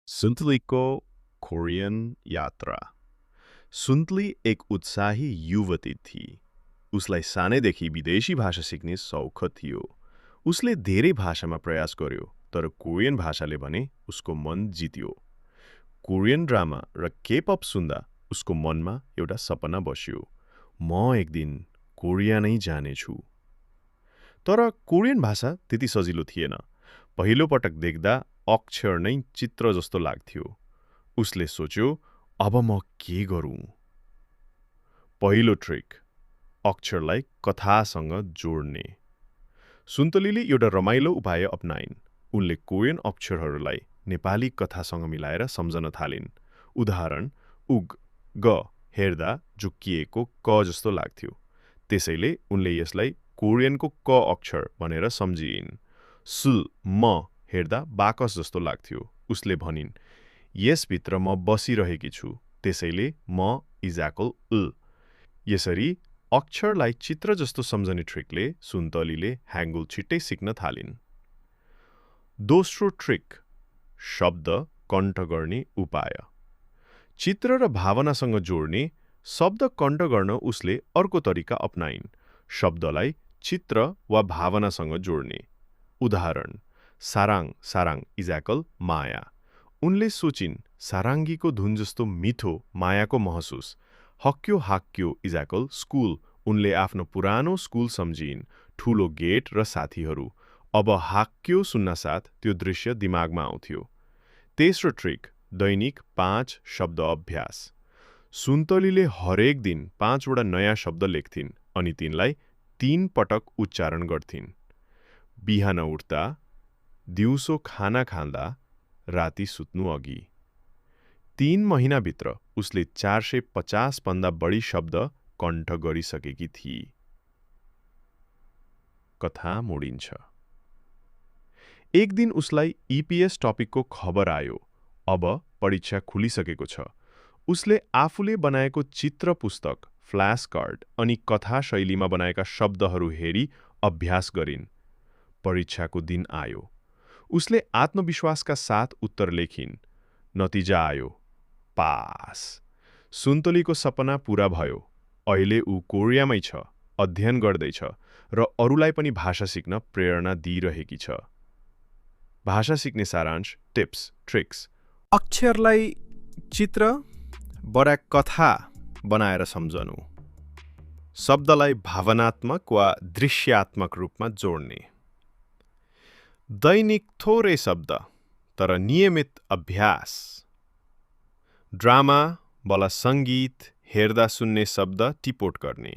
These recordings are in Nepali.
सुन्तली को कोरियन यात्रा। सुन्तली एक उत्साही युवती थी। उसलाई सानैदेखि विदेशी भाषा सिक्ने सौख थियो। उसले धेरै भाषामा प्रयास गर्यो, तर कोरियन भाषाले भने उसको मन जित्यो। कोरियन ड्रामा र केपअप सुन्दा उसको मनमा एउटा सपना बस्यो, म एक दिन कोरिया नै जानेछु। तर कोरियन भाषा त्यति सजिलो थिएन। पहिलो पटक देख्दा अक्षर नै चित्र जस्तो लाग्थ्यो। उसले सोच्यो, अब म के गरौँ? पहिलो ट्रिक, अक्षरलाई कथासँग जोड्ने। सुन्तलीले एउटा रमाइलो उपाय अपनाइन्। उनले कोरियन अक्षरहरूलाई नेपाली कथासँग मिलाएर सम्झन थालिन्। उदाहरण, उग, ग हेर्दा झुक्किएको क जस्तो लाग्थ्यो। त्यसैले उनले यसलाई कोरियनको क अक्षर भनेर सम्झिइन्। सुल, म हेर्दा बाकस जस्तो लाग्थ्यो। उसले भनिन्, यसभित्र म बसिरहेकी छु, त्यसैले म इजाकल उ। यसरी अक्षरलाई चित्र जस्तो सम्झने ट्रिकले सुन्तलीले ह्याङ्गुल छिट्टै सिक्न थालिन्। दोस्रो ट्रिक, शब्द कण्ठ गर्ने उपाय। चित्र र भावनासँग जोड्ने शब्द कण्ठ गर्न उसले अर्को तरिका अपनाइन्। शब्दलाई चित्र वा भावनासँग जोड्ने। उदाहरण, साराङ साराङ इजाकल माया। उनले सोचिन्, साराङ्गीको धुन जस्तो मिठो मायाको महसुस। हक्यो हाक्यो इजाकल स्कुल। उनले आफ्नो पुरानो स्कुल सम्झिन्, ठूलो गेट र साथीहरू। अब हाक्यो सुन्नासाथ त्यो दृश्य दिमागमा आउँथ्यो। तेस्रो ट्रिक, दैनिक 5 शब्द अभ्यास। सुन्तलीले हरेक दिन 5 वटा नयाँ शब्द लेख्थिन् अनि तिनलाई 3 पटक उच्चारण गर्थिन्। बिहान उठ्दा, दिउँसो खाना खाँदा, राति सुत्नु अघि। 3 महिनाभित्र उसले 450 भन्दा बढी शब्द कण्ठ गरिसकेकी थिए। कथा मोडिन्छ। एक दिन उसलाई इपिएस टपिकको खबर आयो। अब परीक्षा खुलिसकेको छ। उसले आफूले बनाएको चित्र पुस्तक, फ्ल्यास कार्ड अनि कथा शैलीमा बनाएका शब्दहरू हेरी अभ्यास गरिन्। परीक्षाको दिन आयो। उसले आत्मविश्वासका साथ उत्तर लेखिन्। नतिजा आयो, पास। सुन्तलीको सपना पूरा भयो। अहिले ऊ कोरियामै छ, अध्ययन गर्दैछ र अरूलाई पनि भाषा सिक्न प्रेरणा दिइरहेकी छ। भाषा सिक्ने सारांश, टिप्स, ट्रिक्स। अक्षरलाई चित्र बडा कथा बनाएर सम्झनु। शब्दलाई भावनात्मक वा दृश्यात्मक रूपमा जोड्ने। दैनिक थोरै शब्द तर नियमित अभ्यास। ड्रामा वाला सङ्गीत हेर्दा सुन्ने शब्द टिपोट गर्ने।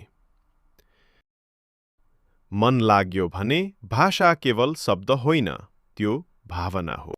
मन लाग्यो भने भाषा केवल शब्द होइन, त्यो भावना हो।